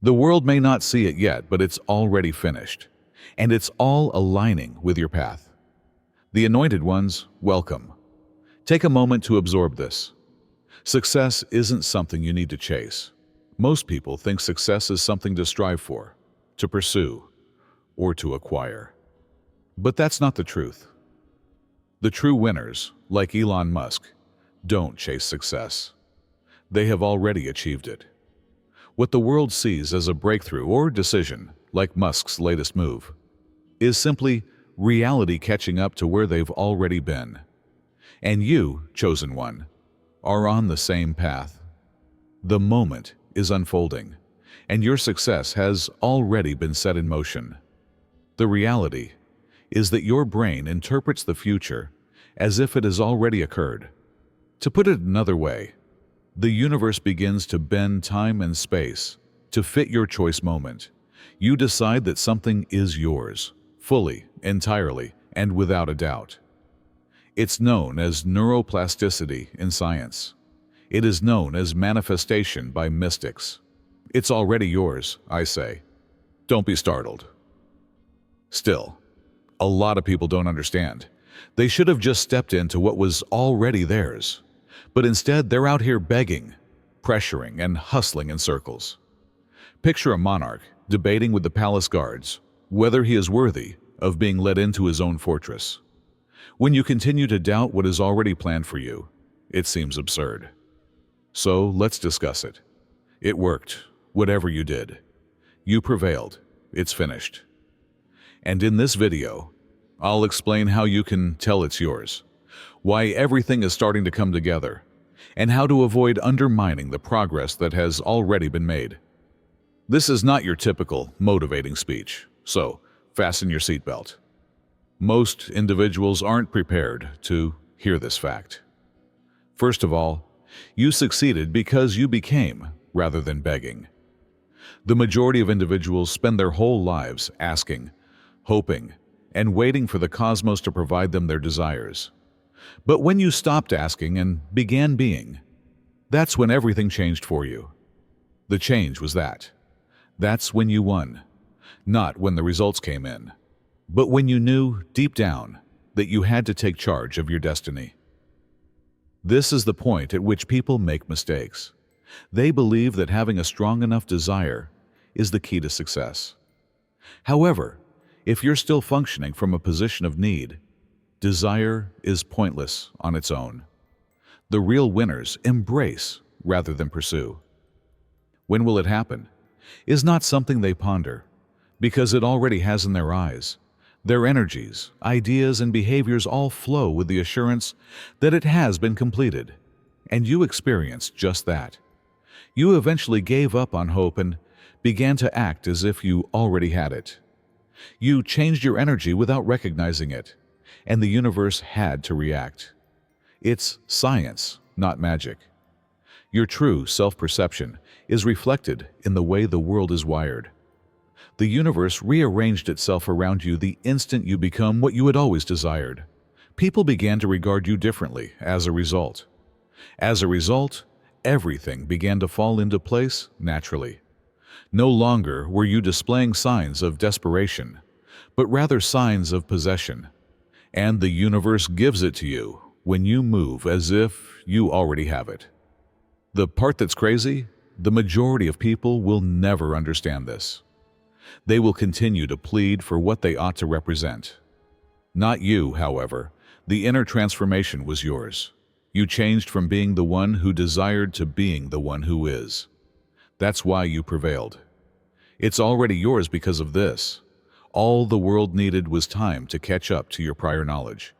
The world may not see it yet, but it's already finished, and it's all aligning with your path. The anointed ones, welcome. Take a moment to absorb this. Success isn't something you need to chase. Most people think success is something to strive for, to pursue, or to acquire. But that's not the truth. The true winners, like Elon Musk, don't chase success. They have already achieved it. What the world sees as a breakthrough or decision, like Musk's latest move, is simply reality catching up to where they've already been. And you, chosen one, are on the same path. The moment is unfolding, and your success has already been set in motion. The reality is that your brain interprets the future as if it has already occurred. To put it another way, the universe begins to bend time and space to fit your choice moment. You decide that something is yours, fully, entirely, and without a doubt. It's known as neuroplasticity in science. It is known as manifestation by mystics. It's already yours, I say. Don't be startled. Still, a lot of people don't understand. They should have just stepped into what was already theirs. But instead, they're out here begging, pressuring, and hustling in circles. Picture a monarch debating with the palace guards whether he is worthy of being let into his own fortress. When you continue to doubt what is already planned for you, it seems absurd. So let's discuss it. It worked, whatever you did. You prevailed. It's finished. And in this video, I'll explain how you can tell it's yours, why everything is starting to come together, and how to avoid undermining the progress that has already been made. This is not your typical motivating speech, so fasten your seatbelt. Most individuals aren't prepared to hear this fact. First of all, you succeeded because you became, rather than begging. The majority of individuals spend their whole lives asking, hoping, and waiting for the cosmos to provide them their desires. But when you stopped asking and began being, that's when everything changed for you. The change was that. That's when you won. Not when the results came in, but when you knew, deep down, that you had to take charge of your destiny. This is the point at which people make mistakes. They believe that having a strong enough desire is the key to success. However, if you're still functioning from a position of need, desire is pointless on its own. The real winners embrace rather than pursue. When will it happen? Is not something they ponder, because it already has in their eyes. Their energies, ideas, and behaviors all flow with the assurance that it has been completed, and you experienced just that. You eventually gave up on hope and began to act as if you already had it. You changed your energy without recognizing it, and the universe had to react. It's science, not magic. Your true self-perception is reflected in the way the world is wired. The universe rearranged itself around you the instant you become what you had always desired. People began to regard you differently as a result. As a result, everything began to fall into place naturally. No longer were you displaying signs of desperation, but rather signs of possession. And the universe gives it to you when you move as if you already have it. The part that's crazy, the majority of people will never understand this. They will continue to plead for what they ought to represent. Not you, however. The inner transformation was yours. You changed from being the one who desired to being the one who is. That's why you prevailed. It's already yours because of this. All the world needed was time to catch up to your prior knowledge.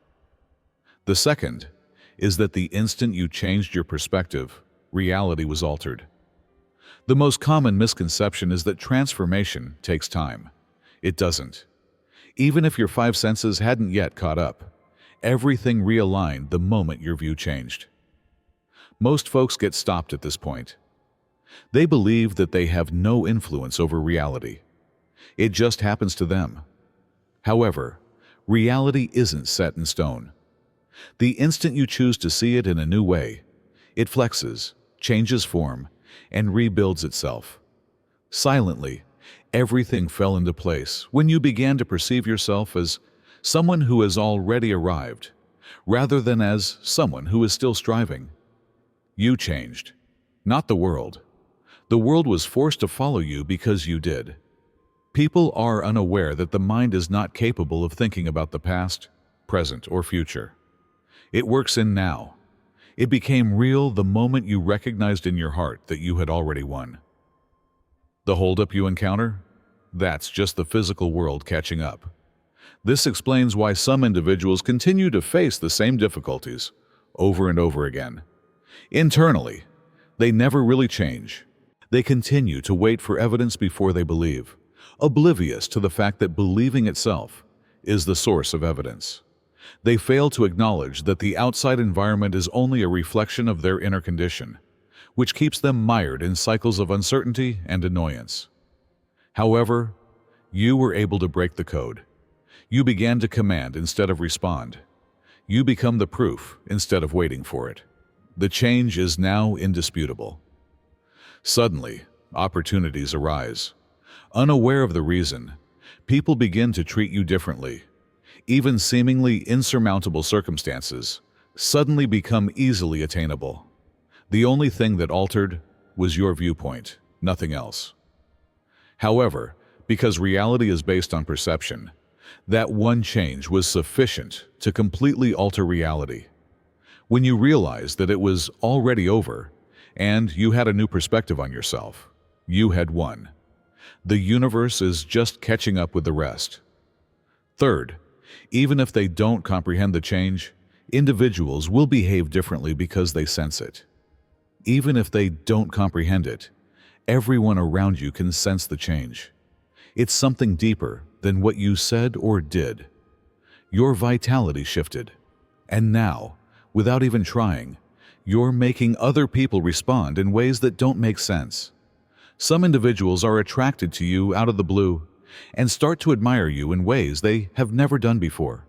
The second is that the instant you changed your perspective, reality was altered. The most common misconception is that transformation takes time. It doesn't. Even if your five senses hadn't yet caught up, everything realigned the moment your view changed. Most folks get stopped at this point. They believe that they have no influence over reality. It just happens to them. However, reality isn't set in stone. The instant you choose to see it in a new way, it flexes, changes form, and rebuilds itself. Silently, everything fell into place when you began to perceive yourself as someone who has already arrived, rather than as someone who is still striving. You changed, not the world. The world was forced to follow you because you did. People are unaware that the mind is not capable of thinking about the past, present, or future. It works in now. It became real the moment you recognized in your heart that you had already won. The holdup you encounter? That's just the physical world catching up. This explains why some individuals continue to face the same difficulties over and over again. Internally, they never really change. They continue to wait for evidence before they believe, oblivious to the fact that believing itself is the source of evidence. They fail to acknowledge that the outside environment is only a reflection of their inner condition, which keeps them mired in cycles of uncertainty and annoyance. However, you were able to break the code. You began to command instead of respond. You become the proof instead of waiting for it. The change is now indisputable. Suddenly, opportunities arise. Unaware of the reason, people begin to treat you differently. Even seemingly insurmountable circumstances suddenly become easily attainable. The only thing that altered was your viewpoint, nothing else. However, because reality is based on perception, that one change was sufficient to completely alter reality. When you realized that it was already over, and you had a new perspective on yourself, you had won. The universe is just catching up with the rest. Third, even if they don't comprehend the change, individuals will behave differently because they sense it. Even if they don't comprehend it, everyone around you can sense the change. It's something deeper than what you said or did. Your vitality shifted, and now, without even trying, you're making other people respond in ways that don't make sense. Some individuals are attracted to you out of the blue and start to admire you in ways they have never done before.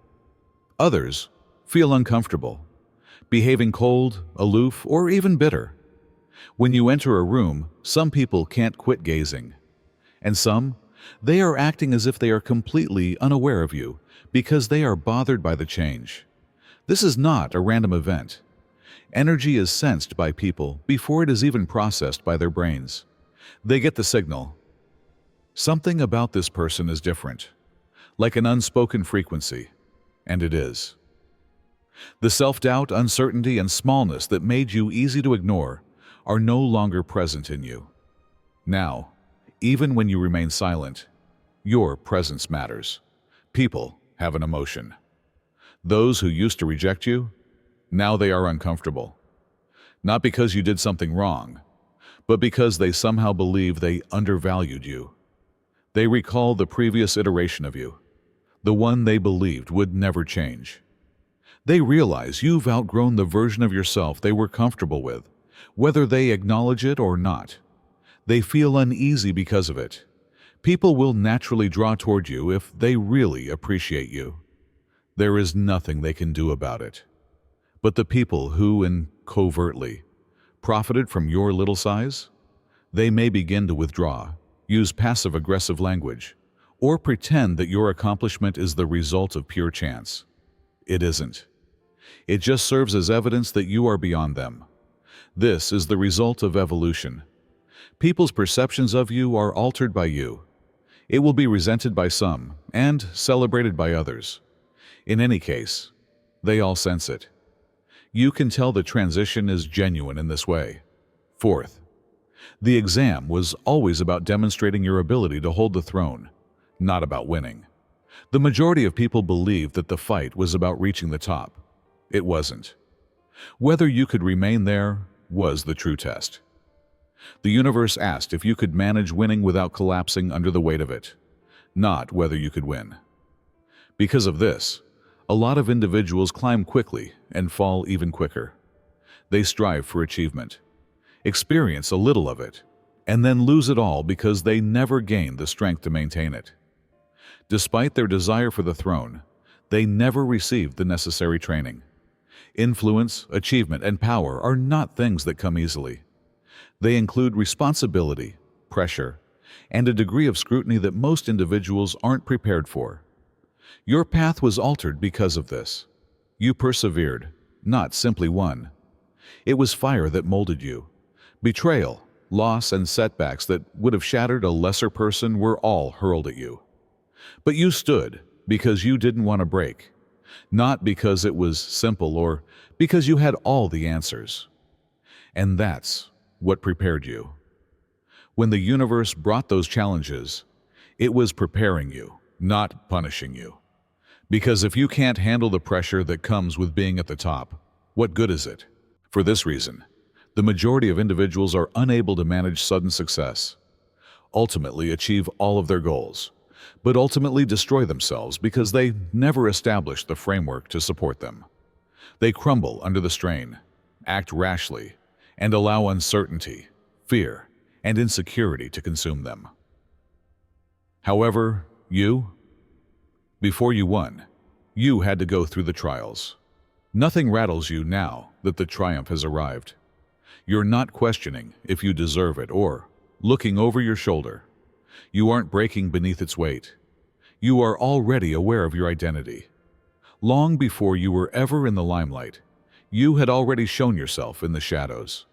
Others feel uncomfortable, behaving cold, aloof, or even bitter. When you enter a room, some people can't quit gazing. And some, they are acting as if they are completely unaware of you because they are bothered by the change. This is not a random event. Energy is sensed by people before it is even processed by their brains. They get the signal. Something about this person is different, like an unspoken frequency, and it is. The self-doubt, uncertainty, and smallness that made you easy to ignore are no longer present in you. Now, even when you remain silent, your presence matters. People have an emotion. Those who used to reject you, now they are uncomfortable. Not because you did something wrong, but because they somehow believe they undervalued you. They recall the previous iteration of you, the one they believed would never change. They realize you've outgrown the version of yourself they were comfortable with, whether they acknowledge it or not. They feel uneasy because of it. People will naturally draw toward you if they really appreciate you. There is nothing they can do about it. But the people who, and covertly, profited from your little size, they may begin to withdraw, use passive-aggressive language, or pretend that your accomplishment is the result of pure chance. It isn't. It just serves as evidence that you are beyond them. This is the result of evolution. People's perceptions of you are altered by you. It will be resented by some and celebrated by others. In any case, they all sense it. You can tell the transition is genuine in this way. Fourth, the exam was always about demonstrating your ability to hold the throne, not about winning. The majority of people believed that the fight was about reaching the top. It wasn't. Whether you could remain there was the true test. The universe asked if you could manage winning without collapsing under the weight of it, not whether you could win. Because of this, a lot of individuals climb quickly and fall even quicker. They strive for achievement, experience a little of it, and then lose it all because they never gain the strength to maintain it. Despite their desire for the throne, they never received the necessary training. Influence, achievement, and power are not things that come easily. They include responsibility, pressure, and a degree of scrutiny that most individuals aren't prepared for. Your path was altered because of this. You persevered, not simply won. It was fire that molded you. Betrayal, loss, and setbacks that would have shattered a lesser person were all hurled at you. But you stood because you didn't want to break, not because it was simple or because you had all the answers. And that's what prepared you. When the universe brought those challenges, it was preparing you, not punishing you. Because if you can't handle the pressure that comes with being at the top, what good is it? For this reason, the majority of individuals are unable to manage sudden success, ultimately achieve all of their goals, but ultimately destroy themselves because they never established the framework to support them. They crumble under the strain, act rashly, and allow uncertainty, fear, and insecurity to consume them. However, before you won, you had to go through the trials. Nothing rattles you now that the triumph has arrived. You're not questioning if you deserve it or looking over your shoulder. You aren't breaking beneath its weight. You are already aware of your identity. Long before you were ever in the limelight, you had already shown yourself in the shadows.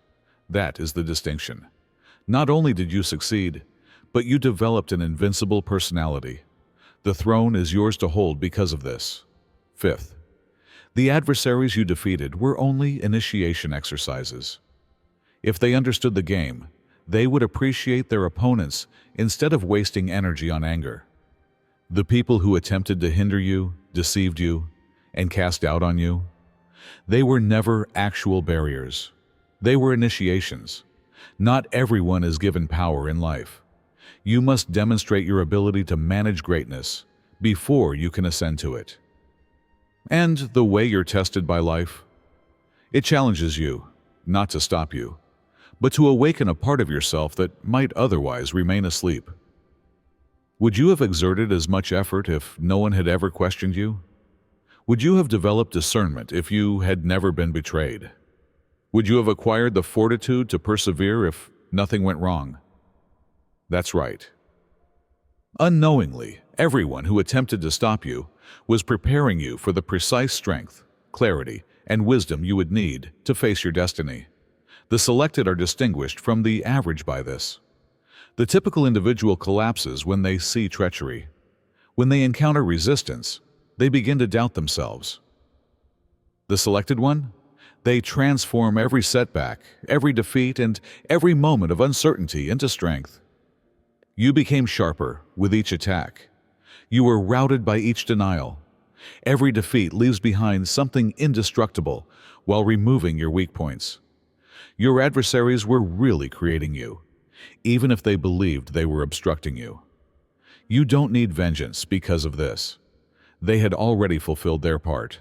That is the distinction. Not only did you succeed, but you developed an invincible personality. The throne is yours to hold because of this. Fifth, the adversaries you defeated were only initiation exercises. If they understood the game, they would appreciate their opponents instead of wasting energy on anger. The people who attempted to hinder you, deceived you, and cast doubt on you, they were never actual barriers. They were initiations. Not everyone is given power in life. You must demonstrate your ability to manage greatness before you can ascend to it. And the way you're tested by life, it challenges you, not to stop you, but to awaken a part of yourself that might otherwise remain asleep. Would you have exerted as much effort if no one had ever questioned you? Would you have developed discernment if you had never been betrayed? Would you have acquired the fortitude to persevere if nothing went wrong? That's right. Unknowingly, everyone who attempted to stop you was preparing you for the precise strength, clarity, and wisdom you would need to face your destiny. The selected are distinguished from the average by this. The typical individual collapses when they see treachery. When they encounter resistance, they begin to doubt themselves. The selected one? They transform every setback, every defeat, and every moment of uncertainty into strength. You became sharper with each attack. You were routed by each denial. Every defeat leaves behind something indestructible while removing your weak points. Your adversaries were really creating you, even if they believed they were obstructing you. You don't need vengeance because of this. They had already fulfilled their part.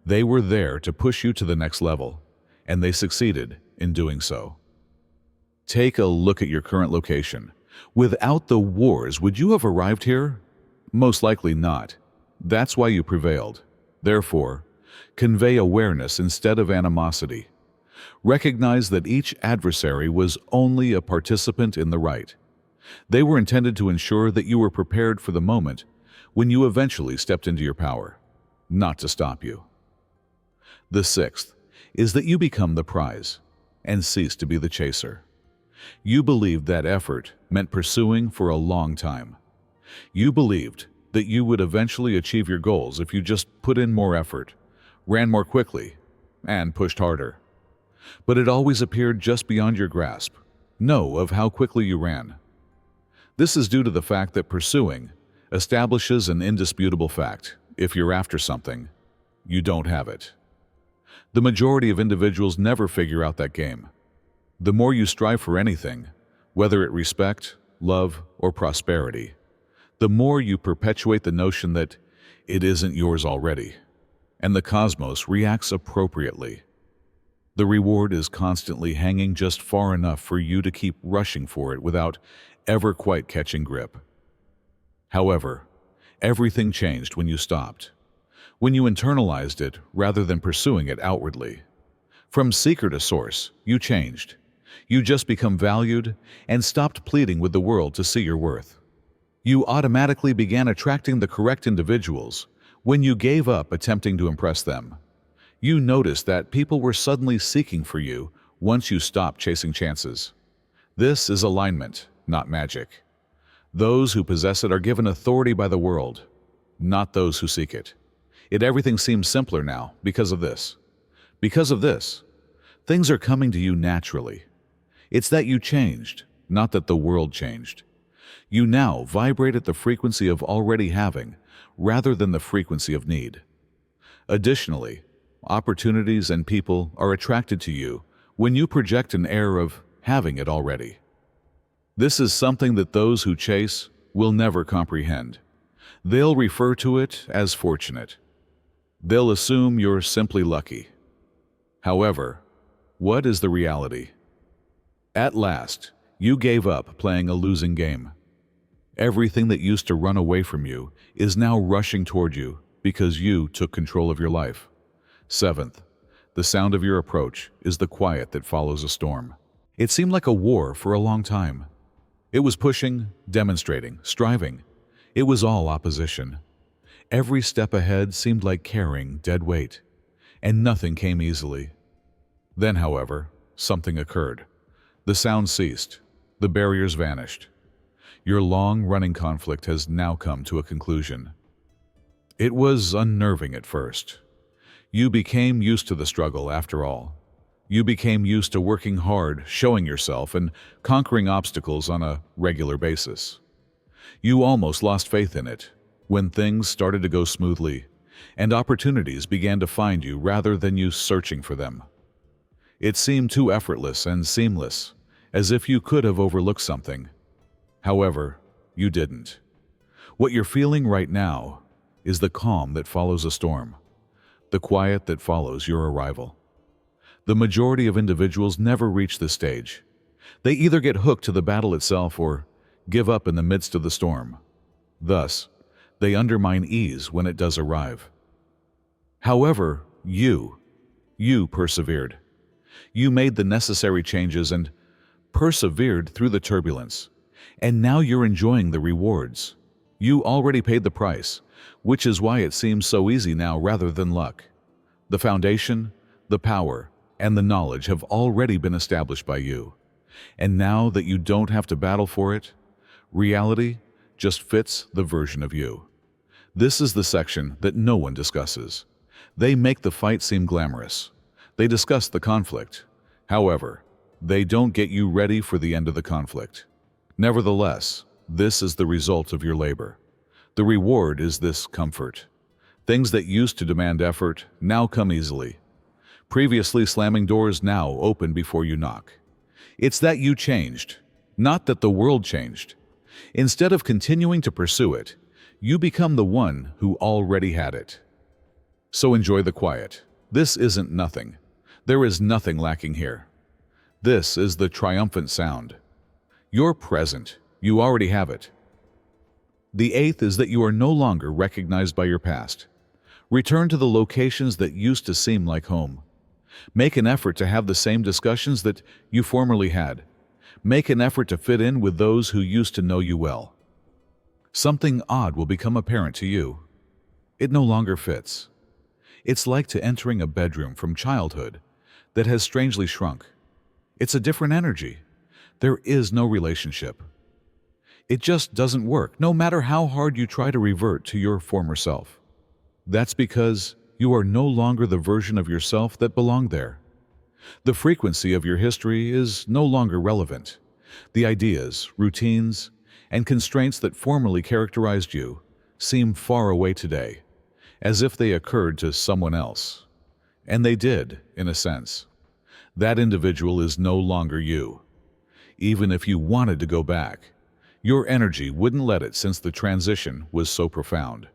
They were there to push you to the next level, and they succeeded in doing so. Take a look at your current location. Without the wars, would you have arrived here? Most likely not. That's why you prevailed. Therefore, convey awareness instead of animosity. Recognize that each adversary was only a participant in the right. They were intended to ensure that you were prepared for the moment when you eventually stepped into your power, not to stop you. The sixth is that you become the prize and cease to be the chaser. You believed that effort meant pursuing for a long time. You believed that you would eventually achieve your goals if you just put in more effort, ran more quickly, and pushed harder. But it always appeared just beyond your grasp. Know of how quickly you ran. This is due to the fact that pursuing establishes an indisputable fact. If you're after something, you don't have it. The majority of individuals never figure out that game. The more you strive for anything, whether it respect, love, or prosperity, the more you perpetuate the notion that it isn't yours already, and the cosmos reacts appropriately. The reward is constantly hanging just far enough for you to keep rushing for it without ever quite catching grip. However, everything changed when you stopped, when you internalized it rather than pursuing it outwardly. From seeker to source, you changed. You just become valued and stopped pleading with the world to see your worth. You automatically began attracting the correct individuals when you gave up attempting to impress them. You noticed that people were suddenly seeking for you once you stopped chasing chances. This is alignment, not magic. Those who possess it are given authority by the world, not those who seek it. Everything seems simpler now because of this. Because of this, things are coming to you naturally. It's that you changed, not that the world changed. You now vibrate at the frequency of already having, rather than the frequency of need. Additionally, opportunities and people are attracted to you when you project an air of having it already. This is something that those who chase will never comprehend. They'll refer to it as fortunate. They'll assume you're simply lucky. However, what is the reality? At last, you gave up playing a losing game. Everything that used to run away from you is now rushing toward you because you took control of your life. Seventh, the sound of your approach is the quiet that follows a storm. It seemed like a war for a long time. It was pushing, demonstrating, striving. It was all opposition. Every step ahead seemed like carrying dead weight, and nothing came easily. Then, however, something occurred. The sound ceased. The barriers vanished. Your long-running conflict has now come to a conclusion. It was unnerving at first. You became used to the struggle after all. You became used to working hard, showing yourself, and conquering obstacles on a regular basis. You almost lost faith in it when things started to go smoothly and opportunities began to find you rather than you searching for them. It seemed too effortless and seamless, as if you could have overlooked something. However, you didn't. What you're feeling right now is the calm that follows a storm, the quiet that follows your arrival. The majority of individuals never reach this stage. They either get hooked to the battle itself or give up in the midst of the storm. Thus, they undermine ease when it does arrive. However, you persevered. You made the necessary changes and persevered through the turbulence. And now you're enjoying the rewards. You already paid the price, which is why it seems so easy now rather than luck. The foundation, the power, and the knowledge have already been established by you. And now that you don't have to battle for it, reality just fits the version of you. This is the section that no one discusses. They make the fight seem glamorous. They discuss the conflict. However, they don't get you ready for the end of the conflict. Nevertheless, this is the result of your labor. The reward is this comfort. Things that used to demand effort now come easily. Previously slamming doors now open before you knock. It's that you changed, not that the world changed. Instead of continuing to pursue it, you become the one who already had it. So enjoy the quiet. This isn't nothing. There is nothing lacking here. This is the triumphant sound. You're present. You already have it. The eighth is that you are no longer recognized by your past. Return to the locations that used to seem like home. Make an effort to have the same discussions that you formerly had. Make an effort to fit in with those who used to know you well. Something odd will become apparent to you. It no longer fits. It's like to entering a bedroom from childhood that has strangely shrunk. It's a different energy. There is no relationship. It just doesn't work, no matter how hard you try to revert to your former self. That's because you are no longer the version of yourself that belonged there. The frequency of your history is no longer relevant. The ideas, routines, and constraints that formerly characterized you seem far away today, as if they occurred to someone else. And they did, in a sense. That individual is no longer you. Even if you wanted to go back, your energy wouldn't let it since the transition was so profound.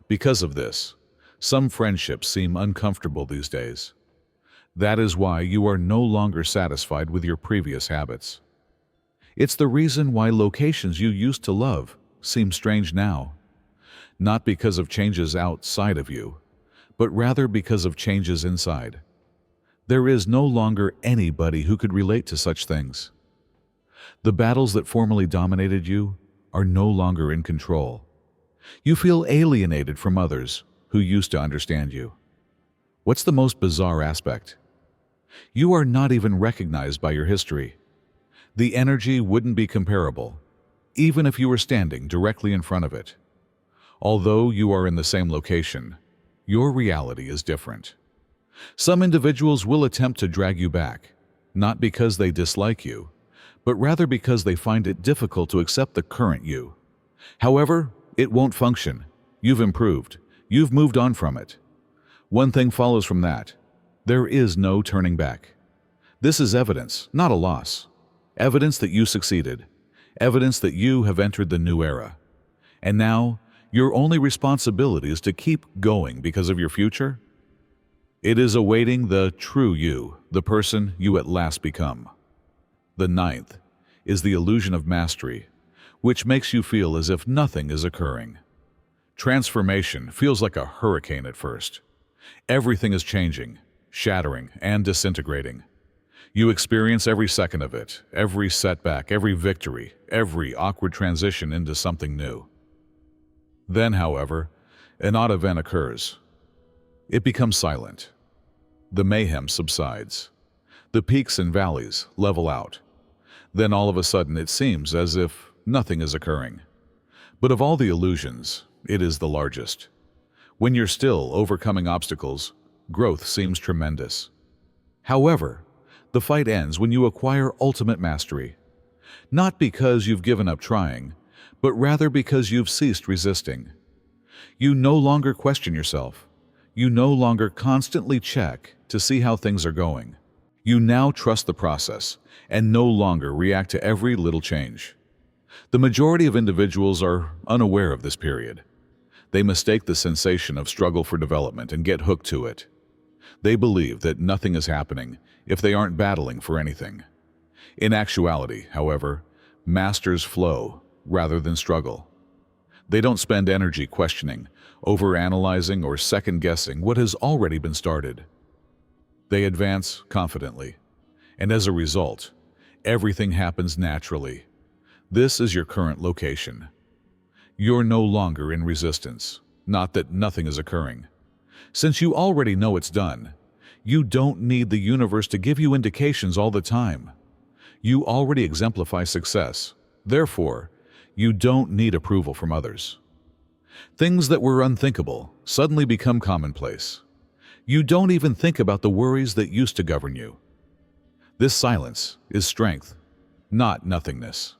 Because of this, some friendships seem uncomfortable these days. That is why you are no longer satisfied with your previous habits. It's the reason why locations you used to love seem strange now. Not because of changes outside of you, but rather because of changes inside. There is no longer anybody who could relate to such things. The battles that formerly dominated you are no longer in control. You feel alienated from others who used to understand you. What's the most bizarre aspect? You are not even recognized by your history. The energy wouldn't be comparable, even if you were standing directly in front of it. Although you are in the same location, your reality is different. Some individuals will attempt to drag you back, not because they dislike you, but rather because they find it difficult to accept the current you. However, it won't function. You've improved. You've moved on from it. One thing follows from that. There is no turning back. This is evidence, not a loss. Evidence that you succeeded. Evidence that you have entered the new era. And now, your only responsibility is to keep going because of your future. It is awaiting the true you, the person you at last become. The ninth is the illusion of mastery, which makes you feel as if nothing is occurring. Transformation feels like a hurricane at first. Everything is changing, shattering, and disintegrating. You experience every second of it, every setback, every victory, every awkward transition into something new. Then, however, an odd event occurs. It becomes silent. The mayhem subsides. The peaks and valleys level out. Then all of a sudden it seems as if nothing is occurring. But of all the illusions, it is the largest. When you're still overcoming obstacles, growth seems tremendous. However, the fight ends when you acquire ultimate mastery. Not because you've given up trying, but rather because you've ceased resisting. You no longer question yourself. You no longer constantly check to see how things are going. You now trust the process and no longer react to every little change. The majority of individuals are unaware of this period. They mistake the sensation of struggle for development and get hooked to it. They believe that nothing is happening if they aren't battling for anything. In actuality, however, masters flow rather than struggle. They don't spend energy questioning, overanalyzing, or second-guessing what has already been started. They advance confidently, and as a result, everything happens naturally. This is your current location. You're no longer in resistance, not that nothing is occurring. Since you already know it's done, you don't need the universe to give you indications all the time. You already exemplify success. Therefore, you don't need approval from others. Things that were unthinkable suddenly become commonplace. You don't even think about the worries that used to govern you. This silence is strength, not nothingness.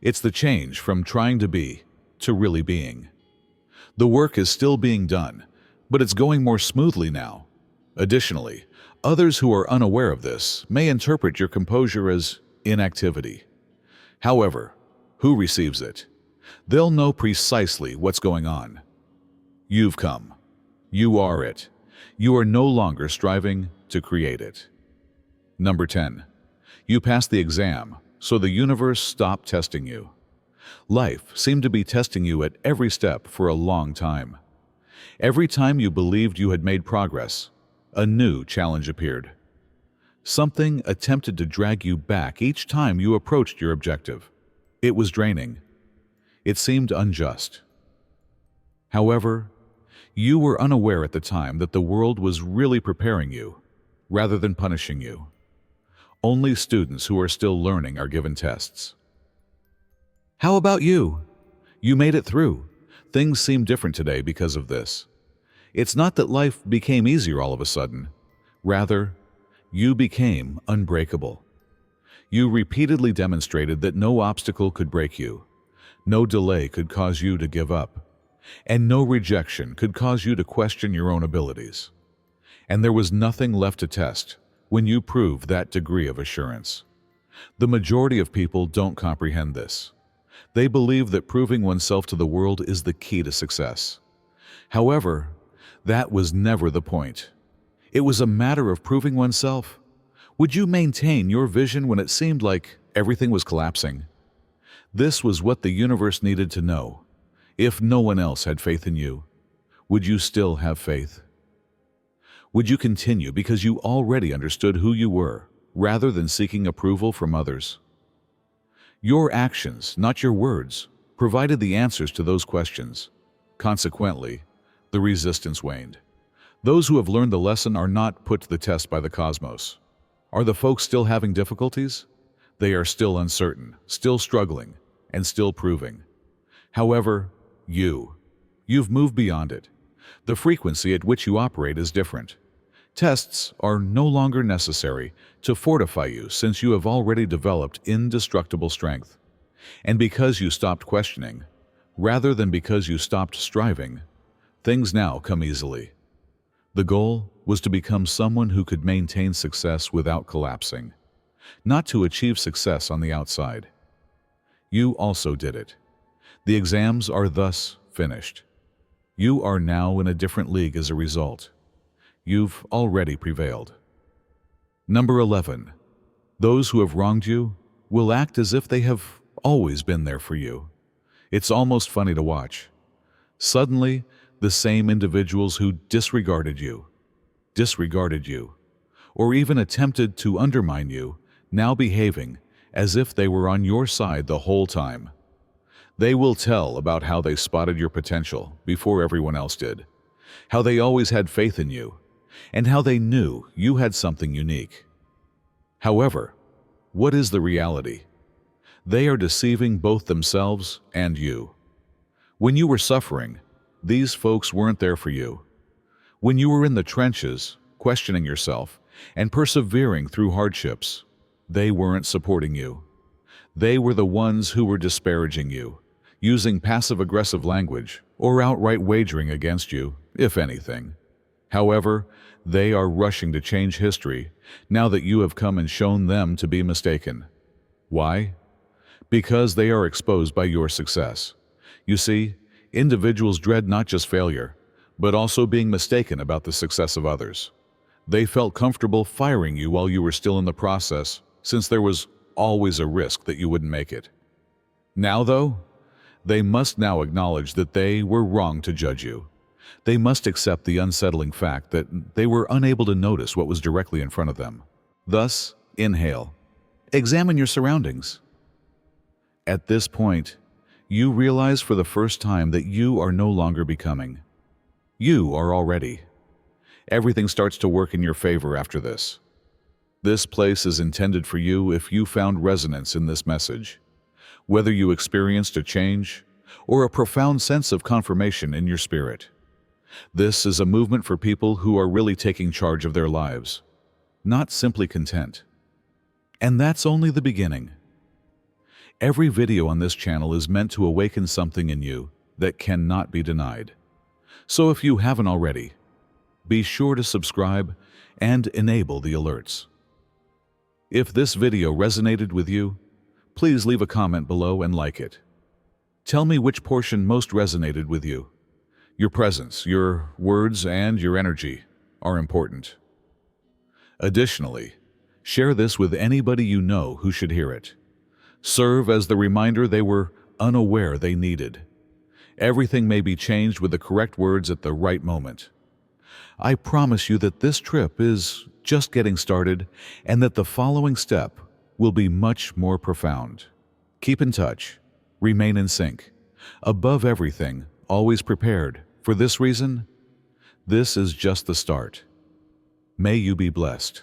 It's the change from trying to be to really being. The work is still being done, but it's going more smoothly now. Additionally, others who are unaware of this may interpret your composure as inactivity. However, who receives it? They'll know precisely what's going on. You've come. You are it. You are no longer striving to create it. Number 10. You passed the exam, so the universe stopped testing you. Life seemed to be testing you at every step for a long time. Every time you believed you had made progress, a new challenge appeared. Something attempted to drag you back each time you approached your objective. It was draining. It seemed unjust. However, you were unaware at the time that the world was really preparing you, rather than punishing you. Only students who are still learning are given tests. How about you? You made it through. Things seem different today because of this. It's not that life became easier all of a sudden. Rather, you became unbreakable. You repeatedly demonstrated that no obstacle could break you, no delay could cause you to give up, and no rejection could cause you to question your own abilities. And there was nothing left to test when you proved that degree of assurance. The majority of people don't comprehend this. They believe that proving oneself to the world is the key to success. However, that was never the point. It was a matter of proving oneself. Would you maintain your vision when it seemed like everything was collapsing? This was what the universe needed to know. If no one else had faith in you, would you still have faith? Would you continue because you already understood who you were, rather than seeking approval from others? Your actions, not your words, provided the answers to those questions. Consequently, the resistance waned. Those who have learned the lesson are not put to the test by the cosmos. Are the folks still having difficulties? They are still uncertain, still struggling, and still proving. However, you've moved beyond it. The frequency at which you operate is different. Tests are no longer necessary to fortify you since you have already developed indestructible strength. And because you stopped questioning, rather than because you stopped striving, things now come easily. The goal was to become someone who could maintain success without collapsing, not to achieve success on the outside. You also did it. The exams are thus finished. You are now in a different league as a result. You've already prevailed. Number 11. Those who have wronged you will act as if they have always been there for you. It's almost funny to watch. Suddenly, the same individuals who disregarded you, or even attempted to undermine you, now behaving as if they were on your side the whole time. They will tell about how they spotted your potential before everyone else did, how they always had faith in you, and how they knew you had something unique. However, what is the reality? They are deceiving both themselves and you. When you were suffering, these folks weren't there for you. When you were in the trenches, questioning yourself, and persevering through hardships, they weren't supporting you. They were the ones who were disparaging you, using passive-aggressive language, or outright wagering against you, if anything. However, they are rushing to change history now that you have come and shown them to be mistaken. Why? Because they are exposed by your success. You see, individuals dread not just failure, but also being mistaken about the success of others. They felt comfortable firing you while you were still in the process, since there was always a risk that you wouldn't make it. Now, though, they must now acknowledge that they were wrong to judge you. They must accept the unsettling fact that they were unable to notice what was directly in front of them. Thus, inhale. Examine your surroundings. At this point, you realize for the first time that you are no longer becoming. You are already. Everything starts to work in your favor after this. This place is intended for you if you found resonance in this message. Whether you experienced a change or a profound sense of confirmation in your spirit. This is a movement for people who are really taking charge of their lives, not simply content. And that's only the beginning. Every video on this channel is meant to awaken something in you that cannot be denied. So if you haven't already, be sure to subscribe and enable the alerts. If this video resonated with you, please leave a comment below and like it. Tell me which portion most resonated with you. Your presence, your words, and your energy are important. Additionally, share this with anybody you know who should hear it. Serve as the reminder they were unaware they needed. Everything may be changed with the correct words at the right moment. I promise you that this trip is just getting started and that the following step will be much more profound. Keep in touch. Remain in sync. Above everything, always prepared. For this reason, this is just the start. May you be blessed.